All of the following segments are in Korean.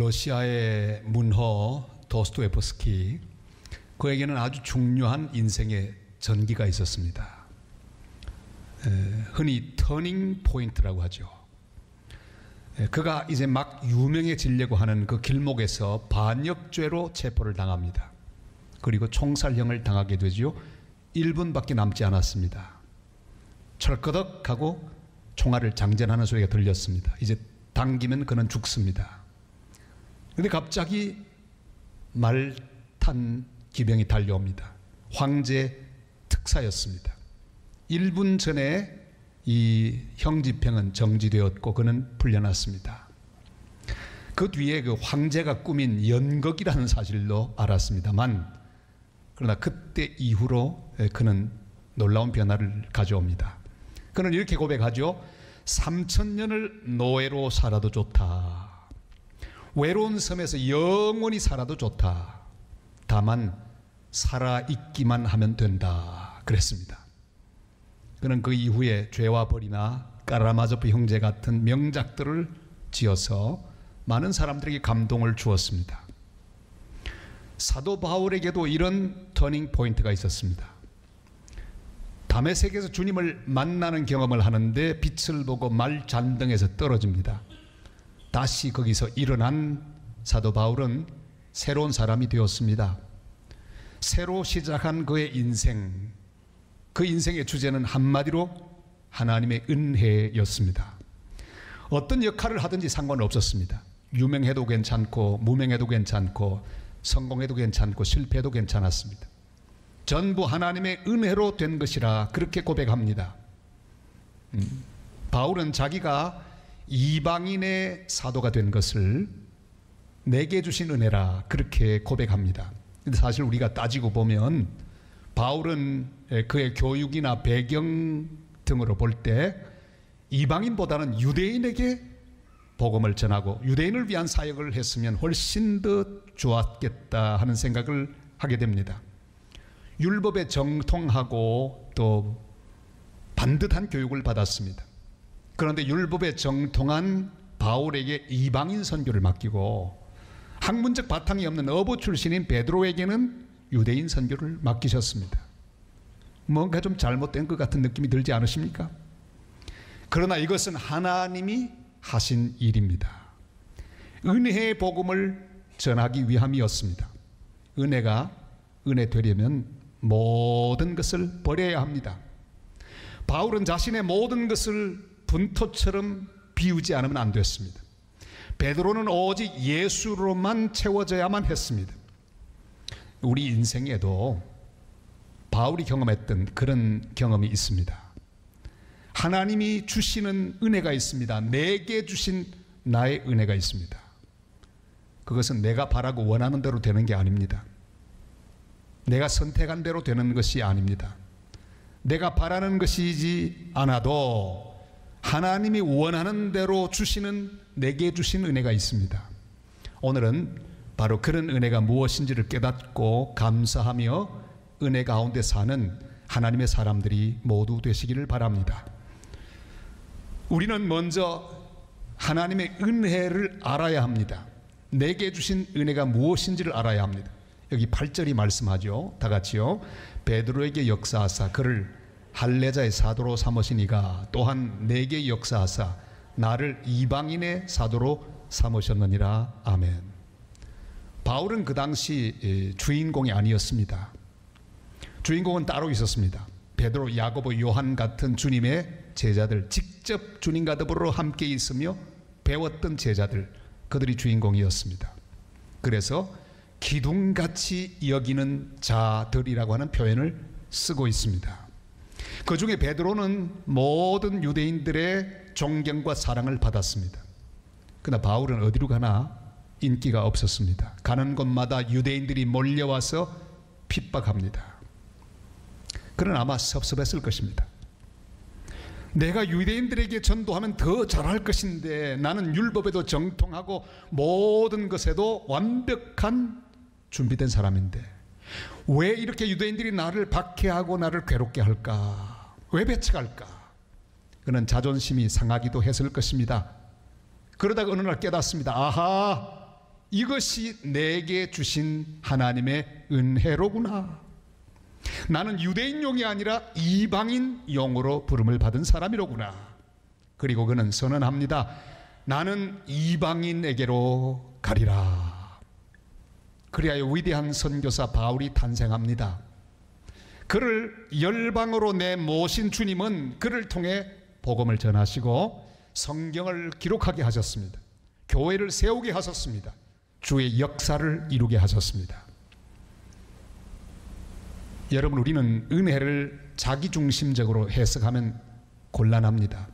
러시아의 문호 도스토옙스키, 그에게는 아주 중요한 인생의 전기가 있었습니다. 흔히 터닝 포인트라고 하죠. 그가 이제 막 유명해지려고 하는 그 길목에서 반역죄로 체포를 당합니다. 그리고 총살형을 당하게 되죠. 1분밖에 남지 않았습니다. 철거덕하고 총알을 장전하는 소리가 들렸습니다. 이제 당기면 그는 죽습니다. 그런데 갑자기 말탄 기병이 달려옵니다. 황제 특사였습니다. 1분 전에 이 형집행은 정지되었고 그는 풀려났습니다. 그 뒤에 그 황제가 꾸민 연극이라는 사실도 알았습니다만, 그러나 그때 이후로 그는 놀라운 변화를 가져옵니다. 그는 이렇게 고백하죠. 3000년을 노예로 살아도 좋다. 외로운 섬에서 영원히 살아도 좋다. 다만 살아있기만 하면 된다. 그랬습니다. 그는 그 이후에 죄와 벌이나 까라마조프 형제 같은 명작들을 지어서 많은 사람들에게 감동을 주었습니다. 사도 바울에게도 이런 터닝 포인트가 있었습니다. 다메섹에서 주님을 만나는 경험을 하는데 빛을 보고 말 잔등에서 떨어집니다. 다시 거기서 일어난 사도 바울은 새로운 사람이 되었습니다. 새로 시작한 그의 인생, 그 인생의 주제는 한마디로 하나님의 은혜였습니다. 어떤 역할을 하든지 상관없었습니다. 유명해도 괜찮고 무명해도 괜찮고 성공해도 괜찮고 실패해도 괜찮았습니다. 전부 하나님의 은혜로 된 것이라 그렇게 고백합니다. 바울은 자기가 이방인의 사도가 된 것을 내게 주신 은혜라 그렇게 고백합니다. 근데 사실 우리가 따지고 보면 바울은 그의 교육이나 배경 등으로 볼 때 이방인보다는 유대인에게 복음을 전하고 유대인을 위한 사역을 했으면 훨씬 더 좋았겠다 하는 생각을 하게 됩니다. 율법에 정통하고 또 반듯한 교육을 받았습니다. 그런데 율법에 정통한 바울에게 이방인 선교를 맡기고 학문적 바탕이 없는 어부 출신인 베드로에게는 유대인 선교를 맡기셨습니다. 뭔가 좀 잘못된 것 같은 느낌이 들지 않으십니까? 그러나 이것은 하나님이 하신 일입니다. 은혜의 복음을 전하기 위함이었습니다. 은혜가 은혜 되려면 모든 것을 버려야 합니다. 바울은 자신의 모든 것을 분토처럼 비우지 않으면 안 됐습니다. 베드로는 오직 예수로만 채워져야만 했습니다. 우리 인생에도 바울이 경험했던 그런 경험이 있습니다. 하나님이 주시는 은혜가 있습니다. 내게 주신 나의 은혜가 있습니다. 그것은 내가 바라고 원하는 대로 되는 게 아닙니다. 내가 선택한 대로 되는 것이 아닙니다. 내가 바라는 것이지 않아도 하나님이 원하는 대로 주시는 내게 주신 은혜가 있습니다. 오늘은 바로 그런 은혜가 무엇인지를 깨닫고 감사하며 은혜 가운데 사는 하나님의 사람들이 모두 되시기를 바랍니다. 우리는 먼저 하나님의 은혜를 알아야 합니다. 내게 주신 은혜가 무엇인지를 알아야 합니다. 여기 8절이 말씀하죠. 다 같이요. 베드로에게 역사하사 그를 할례자의 사도로 삼으시니가 또한 내게 역사하사 나를 이방인의 사도로 삼으셨느니라. 아멘. 바울은 그 당시 주인공이 아니었습니다. 주인공은 따로 있었습니다. 베드로, 야고보, 요한 같은 주님의 제자들, 직접 주님과 더불어 함께 있으며 배웠던 제자들, 그들이 주인공이었습니다. 그래서 기둥같이 여기는 자들이라고 하는 표현을 쓰고 있습니다. 그 중에 베드로는 모든 유대인들의 존경과 사랑을 받았습니다. 그러나 바울은 어디로 가나 인기가 없었습니다. 가는 곳마다 유대인들이 몰려와서 핍박합니다. 그는 아마 섭섭했을 것입니다. 내가 유대인들에게 전도하면 더 잘할 것인데 나는 율법에도 정통하고 모든 것에도 완벽한 준비된 사람인데 왜 이렇게 유대인들이 나를 박해하고 나를 괴롭게 할까? 왜 배척할까? 그는 자존심이 상하기도 했을 것입니다. 그러다가 어느 날 깨닫습니다. 아하, 이것이 내게 주신 하나님의 은혜로구나. 나는 유대인용이 아니라 이방인용으로 부름을 받은 사람이로구나. 그리고 그는 선언합니다. 나는 이방인에게로 가리라. 그리하여 위대한 선교사 바울이 탄생합니다. 그를 열방으로 내모신 주님은 그를 통해 복음을 전하시고 성경을 기록하게 하셨습니다. 교회를 세우게 하셨습니다. 주의 역사를 이루게 하셨습니다. 여러분, 우리는 은혜를 자기중심적으로 해석하면 곤란합니다.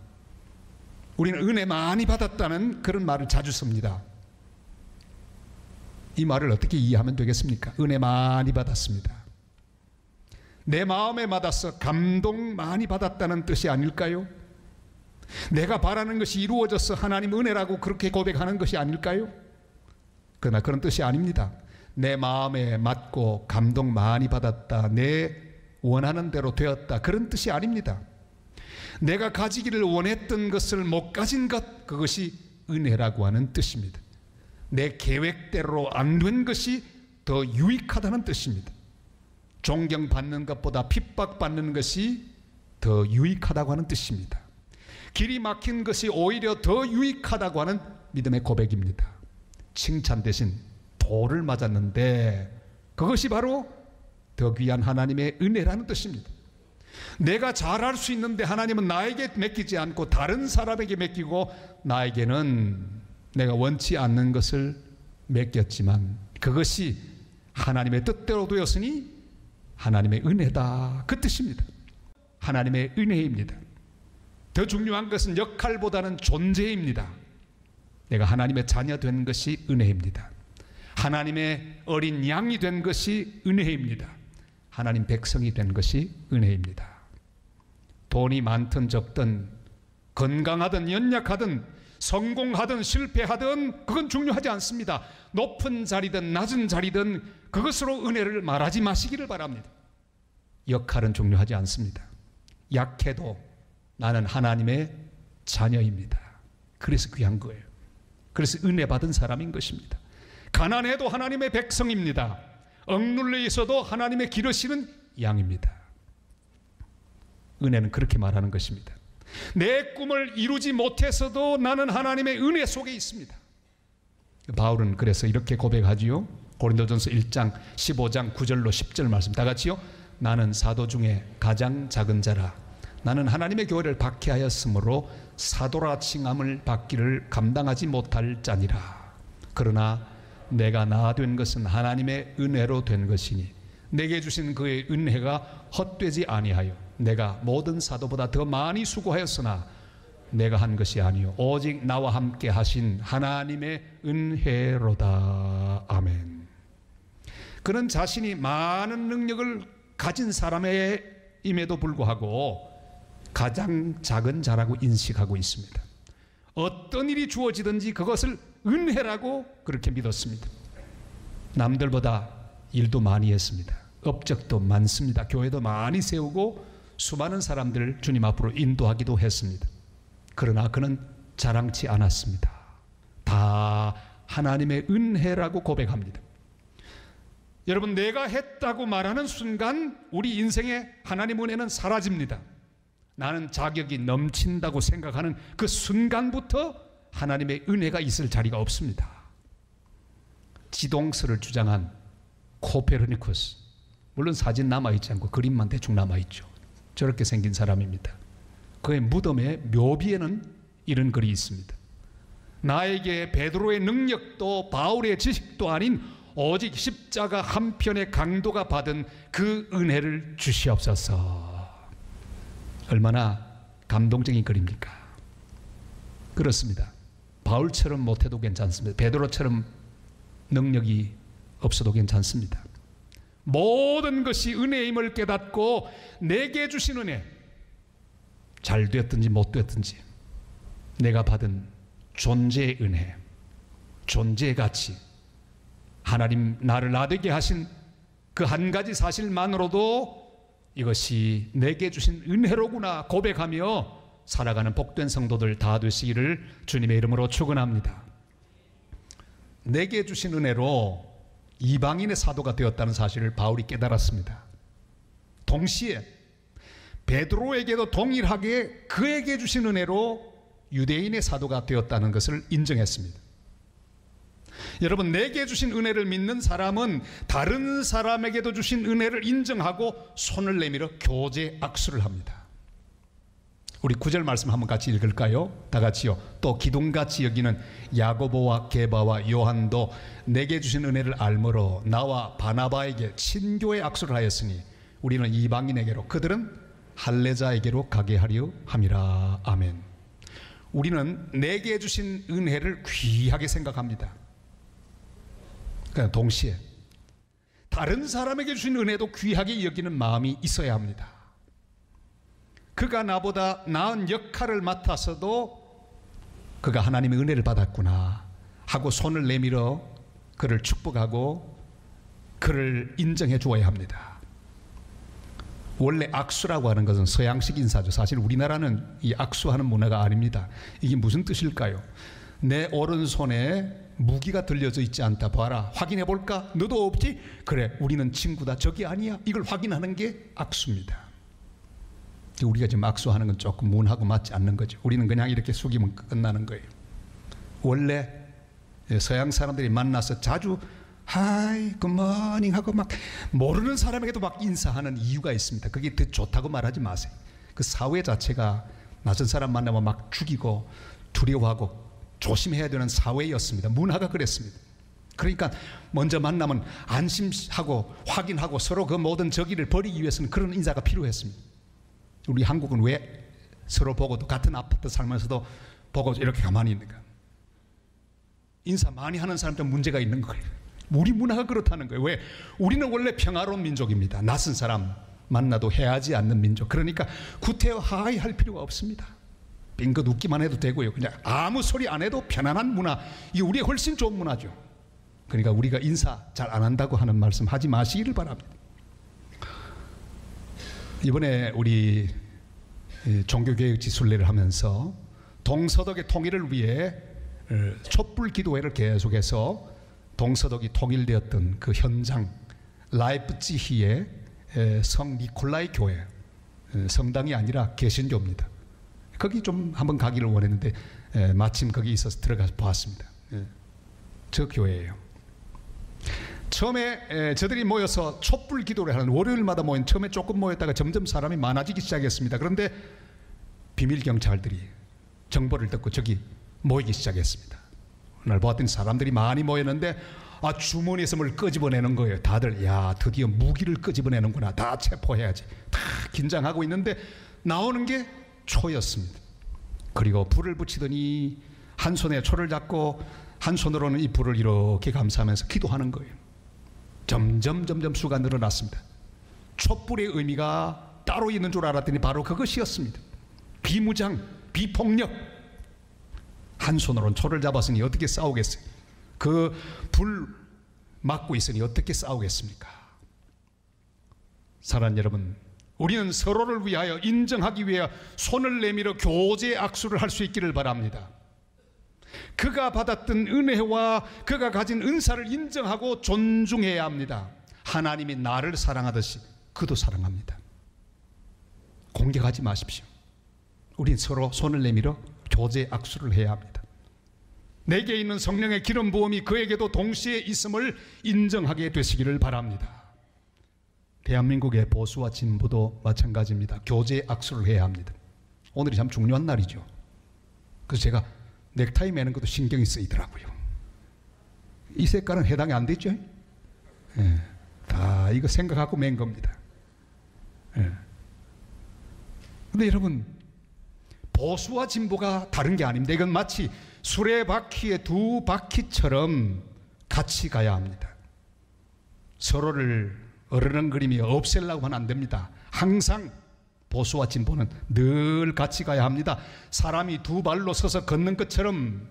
우리는 은혜 많이 받았다는 그런 말을 자주 씁니다. 이 말을 어떻게 이해하면 되겠습니까? 은혜 많이 받았습니다. 내 마음에 맞아서 감동 많이 받았다는 뜻이 아닐까요? 내가 바라는 것이 이루어져서 하나님 은혜라고 그렇게 고백하는 것이 아닐까요? 그러나 그런 뜻이 아닙니다. 내 마음에 맞고 감동 많이 받았다, 내 원하는 대로 되었다, 그런 뜻이 아닙니다. 내가 가지기를 원했던 것을 못 가진 것, 그것이 은혜라고 하는 뜻입니다. 내 계획대로 안 된 것이 더 유익하다는 뜻입니다. 존경받는 것보다 핍박받는 것이 더 유익하다고 하는 뜻입니다. 길이 막힌 것이 오히려 더 유익하다고 하는 믿음의 고백입니다. 칭찬 대신 돌을 맞았는데 그것이 바로 더 귀한 하나님의 은혜라는 뜻입니다. 내가 잘할 수 있는데 하나님은 나에게 맡기지 않고 다른 사람에게 맡기고 나에게는 내가 원치 않는 것을 맡겼지만 그것이 하나님의 뜻대로 되었으니 하나님의 은혜다, 그 뜻입니다. 하나님의 은혜입니다. 더 중요한 것은 역할보다는 존재입니다. 내가 하나님의 자녀 된 것이 은혜입니다. 하나님의 어린 양이 된 것이 은혜입니다. 하나님 백성이 된 것이 은혜입니다. 돈이 많든 적든, 건강하든 연약하든, 성공하든 실패하든 그건 중요하지 않습니다. 높은 자리든 낮은 자리든 그것으로 은혜를 말하지 마시기를 바랍니다. 역할은 중요하지 않습니다. 약해도 나는 하나님의 자녀입니다. 그래서 귀한 거예요. 그래서 은혜 받은 사람인 것입니다. 가난해도 하나님의 백성입니다. 억눌려 있어도 하나님의 기르시는 양입니다. 은혜는 그렇게 말하는 것입니다. 내 꿈을 이루지 못해서도 나는 하나님의 은혜 속에 있습니다. 바울은 그래서 이렇게 고백하지요. 고린도전서 1장 15장 9절로 10절 말씀 다 같이요. 나는 사도 중에 가장 작은 자라. 나는 하나님의 교회를 박해하였으므로 사도라 칭함을 받기를 감당하지 못할 자니라. 그러나 내가 나 된 것은 하나님의 은혜로 된 것이니 내게 주신 그의 은혜가 헛되지 아니하여 내가 모든 사도보다 더 많이 수고하였으나 내가 한 것이 아니요 오직 나와 함께 하신 하나님의 은혜로다. 아멘. 그는 자신이 많은 능력을 가진 사람임에도 불구하고 가장 작은 자라고 인식하고 있습니다. 어떤 일이 주어지든지 그것을 은혜라고 그렇게 믿었습니다. 남들보다 일도 많이 했습니다. 업적도 많습니다. 교회도 많이 세우고 수많은 사람들을 주님 앞으로 인도하기도 했습니다. 그러나 그는 자랑치 않았습니다. 다 하나님의 은혜라고 고백합니다. 여러분, 내가 했다고 말하는 순간 우리 인생의 하나님 은혜는 사라집니다. 나는 자격이 넘친다고 생각하는 그 순간부터 하나님의 은혜가 있을 자리가 없습니다. 지동설을 주장한 코페르니쿠스, 물론 사진 남아있지 않고 그림만 대충 남아있죠. 저렇게 생긴 사람입니다. 그의 무덤의 묘비에는 이런 글이 있습니다. 나에게 베드로의 능력도 바울의 지식도 아닌 오직 십자가 한편의 강도가 받은 그 은혜를 주시옵소서. 얼마나 감동적인 글입니까? 그렇습니다. 바울처럼 못해도 괜찮습니다. 베드로처럼 능력이 없어도 괜찮습니다. 모든 것이 은혜임을 깨닫고 내게 주신 은혜, 잘 되었든지 못 되었든지 내가 받은 존재의 은혜, 존재의 가치, 하나님 나를 나되게 하신 그 한 가지 사실만으로도 이것이 내게 주신 은혜로구나 고백하며 살아가는 복된 성도들 다 되시기를 주님의 이름으로 축원합니다. 내게 주신 은혜로 이방인의 사도가 되었다는 사실을 바울이 깨달았습니다. 동시에 베드로에게도 동일하게 그에게 주신 은혜로 유대인의 사도가 되었다는 것을 인정했습니다. 여러분, 내게 주신 은혜를 믿는 사람은 다른 사람에게도 주신 은혜를 인정하고 손을 내밀어 교제 악수를 합니다. 우리 9절 말씀 한번 같이 읽을까요? 다 같이요. 또 기둥같이 여기는 야고보와 게바와 요한도 내게 주신 은혜를 알므로 나와 바나바에게 친교의 악수를 하였으니 우리는 이방인에게로 그들은 할례자에게로 가게 하려 함이라. 아멘. 우리는 내게 주신 은혜를 귀하게 생각합니다. 그러니까 동시에 다른 사람에게 주신 은혜도 귀하게 여기는 마음이 있어야 합니다. 그가 나보다 나은 역할을 맡아서도 그가 하나님의 은혜를 받았구나 하고 손을 내밀어 그를 축복하고 그를 인정해 주어야 합니다. 원래 악수라고 하는 것은 서양식 인사죠. 사실 우리나라는 이 악수하는 문화가 아닙니다. 이게 무슨 뜻일까요? 내 오른손에 무기가 들려져 있지 않다. 봐라. 확인해 볼까? 너도 없지? 그래, 우리는 친구다. 저기 아니야. 이걸 확인하는 게 악수입니다. 우리가 지금 악수하는 건 조금 문하고 맞지 않는 거죠. 우리는 그냥 이렇게 숙이면 끝나는 거예요. 원래 서양 사람들이 만나서 자주 하이 굿모닝 하고 막 모르는 사람에게도 막 인사하는 이유가 있습니다. 그게 더 좋다고 말하지 마세요. 그 사회 자체가 낯선 사람 만나면 막 죽이고 두려워하고 조심해야 되는 사회였습니다. 문화가 그랬습니다. 그러니까 먼저 만나면 안심하고 확인하고 서로 그 모든 적의를 버리기 위해서는 그런 인사가 필요했습니다. 우리 한국은 왜 서로 보고도 같은 아파트 살면서도 보고 이렇게 가만히 있는가? 인사 많이 하는 사람한테 문제가 있는 거예요. 우리 문화가 그렇다는 거예요. 왜? 우리는 원래 평화로운 민족입니다. 낯선 사람 만나도 해하지 않는 민족. 그러니까 구태여 하이 할 필요가 없습니다. 빙긋 웃기만 해도 되고요. 그냥 아무 소리 안 해도 편안한 문화. 이게 우리의 훨씬 좋은 문화죠. 그러니까 우리가 인사 잘 안 한다고 하는 말씀 하지 마시기를 바랍니다. 이번에 우리 종교개혁지 순례를 하면서 동서독의 통일을 위해 촛불 기도회를 계속해서 동서독이 통일되었던 그 현장 라이프치히의 성 니콜라이 교회, 성당이 아니라 개신교입니다. 거기 좀 한번 가기를 원했는데 마침 거기 있어서 들어가서 보았습니다. 저 교회예요. 처음에 저들이 모여서 촛불 기도를 하는 월요일마다 모인 처음에 조금 모였다가 점점 사람이 많아지기 시작했습니다. 그런데 비밀 경찰들이 정보를 듣고 저기 모이기 시작했습니다. 오늘 보았더니 사람들이 많이 모였는데 주머니에서 뭘 끄집어내는 거예요. 다들 야 드디어 무기를 끄집어내는구나. 다 체포해야지. 다 긴장하고 있는데 나오는 게 초였습니다. 그리고 불을 붙이더니 한 손에 초를 잡고 한 손으로는 이 불을 이렇게 감싸면서 기도하는 거예요. 점점 수가 늘어났습니다. 촛불의 의미가 따로 있는 줄 알았더니 바로 그것이었습니다. 비무장, 비폭력. 한 손으로는 초를 잡았으니 어떻게 싸우겠어요? 그 불 막고 있으니 어떻게 싸우겠습니까? 사랑하는 여러분, 우리는 서로를 위하여 인정하기 위해 손을 내밀어 교제 악수를 할 수 있기를 바랍니다. 그가 받았던 은혜와 그가 가진 은사를 인정하고 존중해야 합니다. 하나님이 나를 사랑하듯이 그도 사랑합니다. 공격하지 마십시오. 우린 서로 손을 내밀어 교제 악수를 해야 합니다. 내게 있는 성령의 기름 부음이 그에게도 동시에 있음을 인정하게 되시기를 바랍니다. 대한민국의 보수와 진보도 마찬가지입니다. 교제 악수를 해야 합니다. 오늘이 참 중요한 날이죠. 그래서 제가 넥타이 매는 것도 신경이 쓰이더라고요. 이 색깔은 해당이 안 되죠? 예, 다 이거 생각하고 맨 겁니다. 예. 근데 여러분, 보수와 진보가 다른 게 아닙니다. 이건 마치 수레바퀴의 두 바퀴처럼 같이 가야 합니다. 서로를 어르렁거리며 없애려고 하면 안 됩니다. 항상 보수와 진보는 늘 같이 가야 합니다. 사람이 두 발로 서서 걷는 것처럼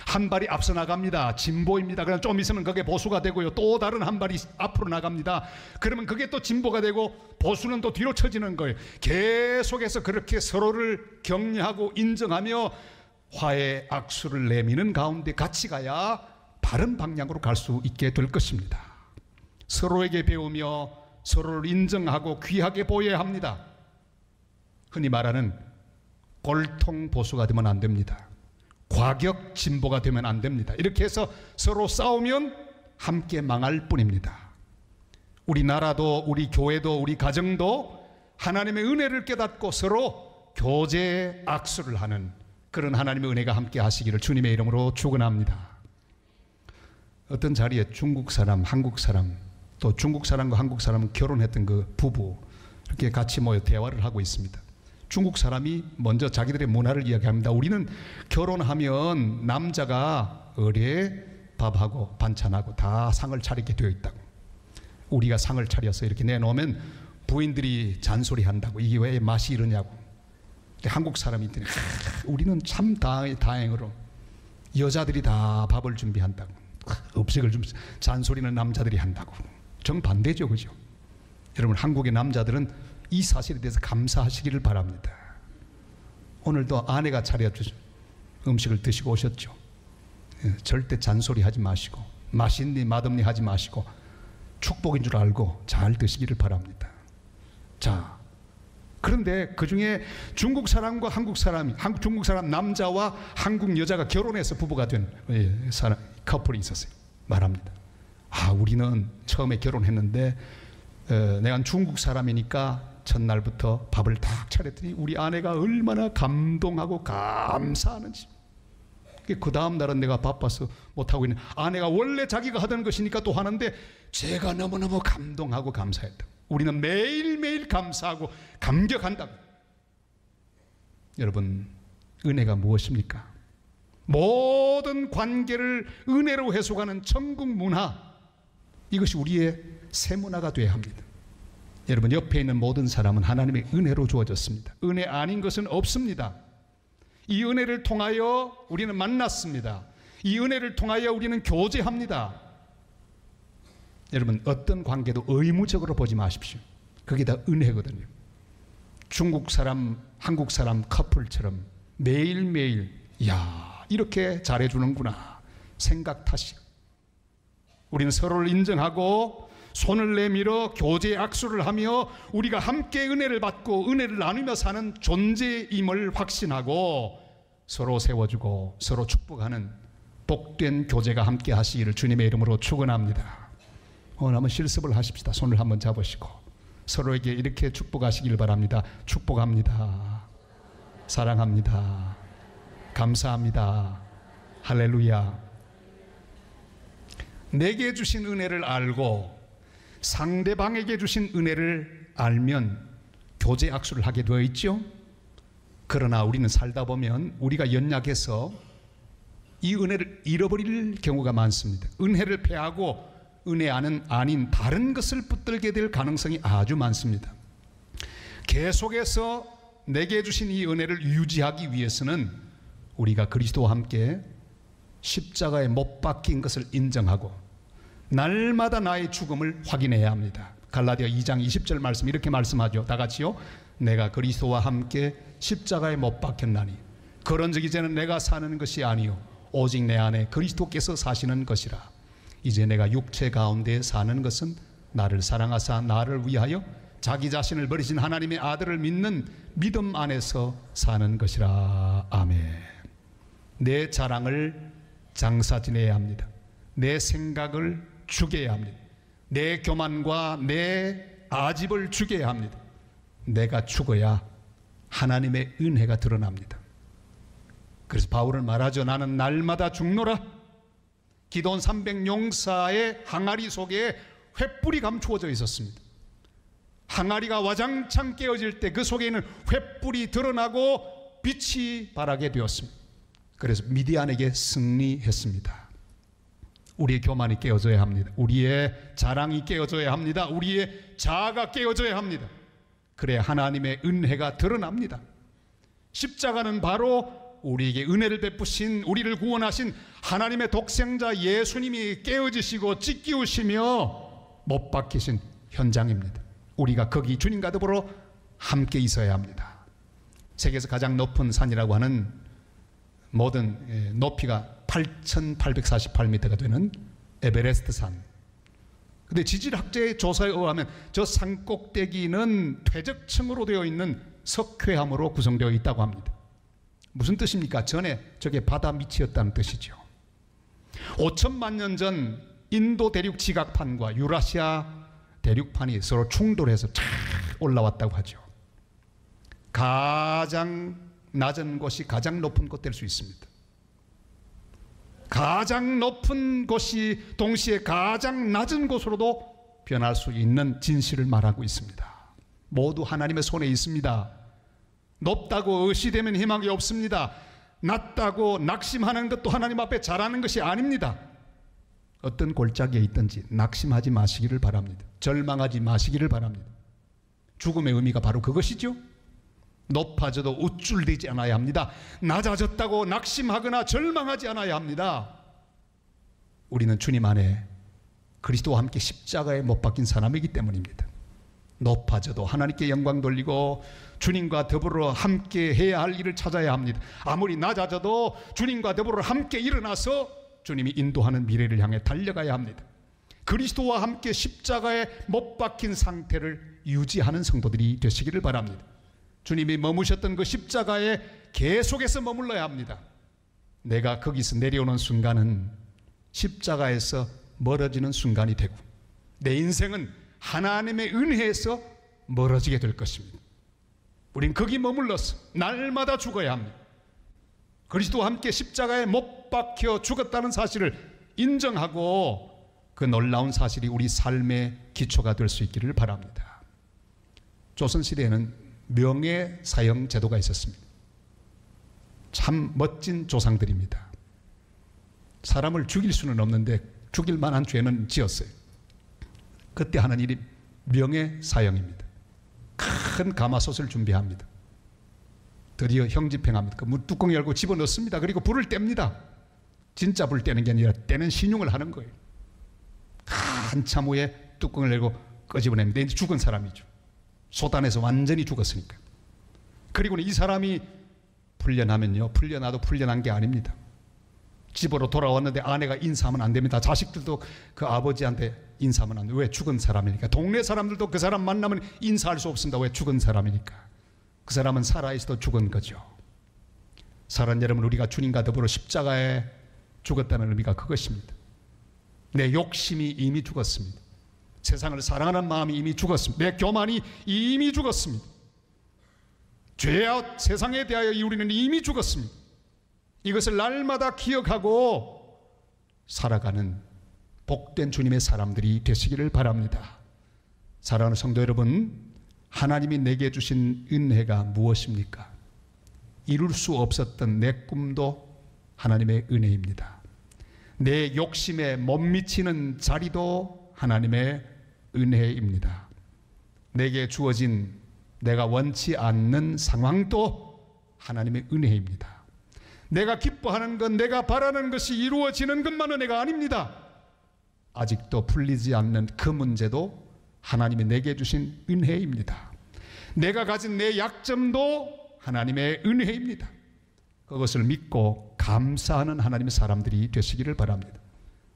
한 발이 앞서 나갑니다. 진보입니다. 그냥 좀 있으면 그게 보수가 되고요. 또 다른 한 발이 앞으로 나갑니다. 그러면 그게 또 진보가 되고 보수는 또 뒤로 처지는 거예요. 계속해서 그렇게 서로를 격려하고 인정하며 화해 악수를 내미는 가운데 같이 가야 바른 방향으로 갈 수 있게 될 것입니다. 서로에게 배우며 서로를 인정하고 귀하게 보여야 합니다. 흔히 말하는 꼴통 보수가 되면 안 됩니다. 과격 진보가 되면 안 됩니다. 이렇게 해서 서로 싸우면 함께 망할 뿐입니다. 우리 나라도 우리 교회도 우리 가정도 하나님의 은혜를 깨닫고 서로 교제 악수를 하는 그런 하나님의 은혜가 함께 하시기를 주님의 이름으로 축원합니다. 어떤 자리에 중국 사람, 한국 사람, 또 중국 사람과 한국 사람 결혼했던 그 부부 이렇게 같이 모여 대화를 하고 있습니다. 중국 사람이 먼저 자기들의 문화를 이야기합니다. 우리는 결혼하면 남자가 의례 밥하고 반찬하고 다 상을 차리게 되어 있다고. 우리가 상을 차려서 이렇게 내놓으면 부인들이 잔소리한다고. 이게 왜 맛이 이러냐고. 한국 사람인데 우리는 참 다행으로 여자들이 다 밥을 준비한다고. 음식을 좀 잔소리는 남자들이 한다고. 정반대죠, 그죠? 여러분, 한국의 남자들은 이 사실에 대해서 감사하시기를 바랍니다. 오늘도 아내가 차려준 음식을 드시고 오셨죠. 절대 잔소리 하지 마시고 맛있니 맛없니 하지 마시고 축복인 줄 알고 잘 드시기를 바랍니다. 자, 그런데 그 중에 중국 사람과 한국 사람이, 중국 사람 남자와 한국 여자가 결혼해서 부부가 된 사람, 커플이 있었어요. 말합니다. 우리는 처음에 결혼했는데 내가 중국 사람이니까 첫날부터 밥을 딱 차렸더니 우리 아내가 얼마나 감동하고 감사하는지. 그 다음 날은 내가 바빠서 못하고 있는 아내가 원래 자기가 하던 것이니까 또 하는데 제가 너무너무 감동하고 감사했다. 우리는 매일매일 감사하고 감격한다. 여러분, 은혜가 무엇입니까? 모든 관계를 은혜로 해석하는 천국 문화, 이것이 우리의 새 문화가 되어야 합니다. 여러분, 옆에 있는 모든 사람은 하나님의 은혜로 주어졌습니다. 은혜 아닌 것은 없습니다. 이 은혜를 통하여 우리는 만났습니다. 이 은혜를 통하여 우리는 교제합니다. 여러분, 어떤 관계도 의무적으로 보지 마십시오. 그게 다 은혜거든요. 중국 사람, 한국 사람 커플처럼 매일매일 이렇게 잘해주는구나 생각 탓이야. 우리는 서로를 인정하고 손을 내밀어 교제 악수를 하며 우리가 함께 은혜를 받고 은혜를 나누며 사는 존재임을 확신하고 서로 세워주고 서로 축복하는 복된 교제가 함께 하시기를 주님의 이름으로 축원합니다. 오늘 한번 실습을 하십시다. 손을 한번 잡으시고 서로에게 이렇게 축복하시길 바랍니다. 축복합니다. 사랑합니다. 감사합니다. 할렐루야. 내게 주신 은혜를 알고 상대방에게 주신 은혜를 알면 교제 악수를 하게 되어 있죠. 그러나 우리는 살다 보면 우리가 연약해서 이 은혜를 잃어버릴 경우가 많습니다. 은혜를 패하고 은혜 아닌 다른 것을 붙들게 될 가능성이 아주 많습니다. 계속해서 내게 주신 이 은혜를 유지하기 위해서는 우리가 그리스도와 함께 십자가에 못 박힌 것을 인정하고 날마다 나의 죽음을 확인해야 합니다. 갈라디아 2장 20절 말씀 이렇게 말씀하죠. 다 같이요. 내가 그리스도와 함께 십자가에 못 박혔나니 그런즉 이제는 내가 사는 것이 아니요 오직 내 안에 그리스도께서 사시는 것이라. 이제 내가 육체 가운데 사는 것은 나를 사랑하사 나를 위하여 자기 자신을 버리신 하나님의 아들을 믿는 믿음 안에서 사는 것이라. 아멘. 내 자랑을 장사 지내야 합니다. 내 생각을 죽여야 합니다. 내 교만과 내 아집을 죽여야 합니다. 내가 죽어야 하나님의 은혜가 드러납니다. 그래서 바울은 말하죠. 나는 날마다 죽노라. 기도원 300용사의 항아리 속에 횃불이 감추어져 있었습니다. 항아리가 와장창 깨어질 때 그 속에 있는 횃불이 드러나고 빛이 발하게 되었습니다. 그래서 미디안에게 승리했습니다. 우리의 교만이 깨어져야 합니다. 우리의 자랑이 깨어져야 합니다. 우리의 자아가 깨어져야 합니다. 그래야 하나님의 은혜가 드러납니다. 십자가는 바로 우리에게 은혜를 베푸신, 우리를 구원하신 하나님의 독생자 예수님이 깨어지시고 찢기우시며 못 박히신 현장입니다. 우리가 거기 주님과 더불어 함께 있어야 합니다. 세계에서 가장 높은 산이라고 하는 모든 높이가 8,848m가 되는 에베레스트 산. 근데 지질학자의 조사에 의하면 저 산 꼭대기는 퇴적층으로 되어 있는 석회암으로 구성되어 있다고 합니다. 무슨 뜻입니까? 전에 저게 바다 밑이었다는 뜻이죠. 5천만 년 전 인도 대륙 지각판과 유라시아 대륙판이 서로 충돌해서 쫙 올라왔다고 하죠. 가장 낮은 곳이 가장 높은 곳 될 수 있습니다. 가장 높은 곳이 동시에 가장 낮은 곳으로도 변할 수 있는 진실을 말하고 있습니다. 모두 하나님의 손에 있습니다. 높다고 의시되면 희망이 없습니다. 낮다고 낙심하는 것도 하나님 앞에 잘하는 것이 아닙니다. 어떤 골짜기에 있든지 낙심하지 마시기를 바랍니다. 절망하지 마시기를 바랍니다. 죽음의 의미가 바로 그것이죠. 높아져도 우쭐대지 않아야 합니다. 낮아졌다고 낙심하거나 절망하지 않아야 합니다. 우리는 주님 안에 그리스도와 함께 십자가에 못 박힌 사람이기 때문입니다. 높아져도 하나님께 영광 돌리고 주님과 더불어 함께 해야 할 일을 찾아야 합니다. 아무리 낮아져도 주님과 더불어 함께 일어나서 주님이 인도하는 미래를 향해 달려가야 합니다. 그리스도와 함께 십자가에 못 박힌 상태를 유지하는 성도들이 되시기를 바랍니다. 주님이 머무셨던 그 십자가에 계속해서 머물러야 합니다. 내가 거기서 내려오는 순간은 십자가에서 멀어지는 순간이 되고 내 인생은 하나님의 은혜에서 멀어지게 될 것입니다. 우린 거기 머물러서 날마다 죽어야 합니다. 그리스도와 함께 십자가에 못 박혀 죽었다는 사실을 인정하고 그 놀라운 사실이 우리 삶의 기초가 될 수 있기를 바랍니다. 조선시대에는 명예사형 제도가 있었습니다. 참 멋진 조상들입니다. 사람을 죽일 수는 없는데 죽일 만한 죄는 지었어요. 그때 하는 일이 명예사형입니다. 큰 가마솥을 준비합니다. 드디어 형집행합니다. 그 뚜껑 열고 집어넣습니다. 그리고 불을 뗍니다. 진짜 불 떼는 게 아니라 떼는 신용을 하는 거예요. 한참 후에 뚜껑을 열고 끄집어냅니다. 이제 죽은 사람이죠. 솥안에서 완전히 죽었으니까. 그리고는 이 사람이 풀려나면요, 풀려나도 풀려난 게 아닙니다. 집으로 돌아왔는데 아내가 인사하면 안 됩니다. 자식들도 그 아버지한테 인사하면 안 돼요. 왜? 죽은 사람이니까. 동네 사람들도 그 사람 만나면 인사할 수 없습니다. 왜? 죽은 사람이니까. 그 사람은 살아있어도 죽은 거죠. 사랑하는 여러분, 우리가 주님과 더불어 십자가에 죽었다는 의미가 그것입니다. 내 욕심이 이미 죽었습니다. 세상을 사랑하는 마음이 이미 죽었습니다. 내 교만이 이미 죽었습니다. 죄와 세상에 대하여 우리는 이미 죽었습니다. 이것을 날마다 기억하고 살아가는 복된 주님의 사람들이 되시기를 바랍니다. 사랑하는 성도 여러분, 하나님이 내게 주신 은혜가 무엇입니까? 이룰 수 없었던 내 꿈도 하나님의 은혜입니다. 내 욕심에 못 미치는 자리도 하나님의 은혜입니다. 내게 주어진 내가 원치 않는 상황도 하나님의 은혜입니다. 내가 기뻐하는 것, 내가 바라는 것이 이루어지는 것만 은혜가 아닙니다. 아직도 풀리지 않는 그 문제도 하나님이 내게 주신 은혜입니다. 내가 가진 내 약점도 하나님의 은혜입니다. 그것을 믿고 감사하는 하나님의 사람들이 되시기를 바랍니다.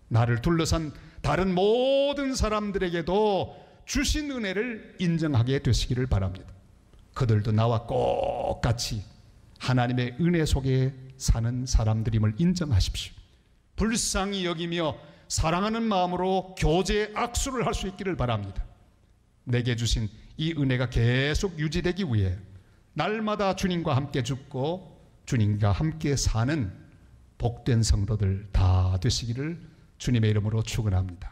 나를 둘러싼 다른 모든 사람들에게도 주신 은혜를 인정하게 되시기를 바랍니다. 그들도 나와 똑같이 하나님의 은혜 속에 사는 사람들임을 인정하십시오. 불쌍히 여기며 사랑하는 마음으로 교제 악수를 할 수 있기를 바랍니다. 내게 주신 이 은혜가 계속 유지되기 위해 날마다 주님과 함께 죽고 주님과 함께 사는 복된 성도들 다 되시기를 주님의 이름으로 축원합니다.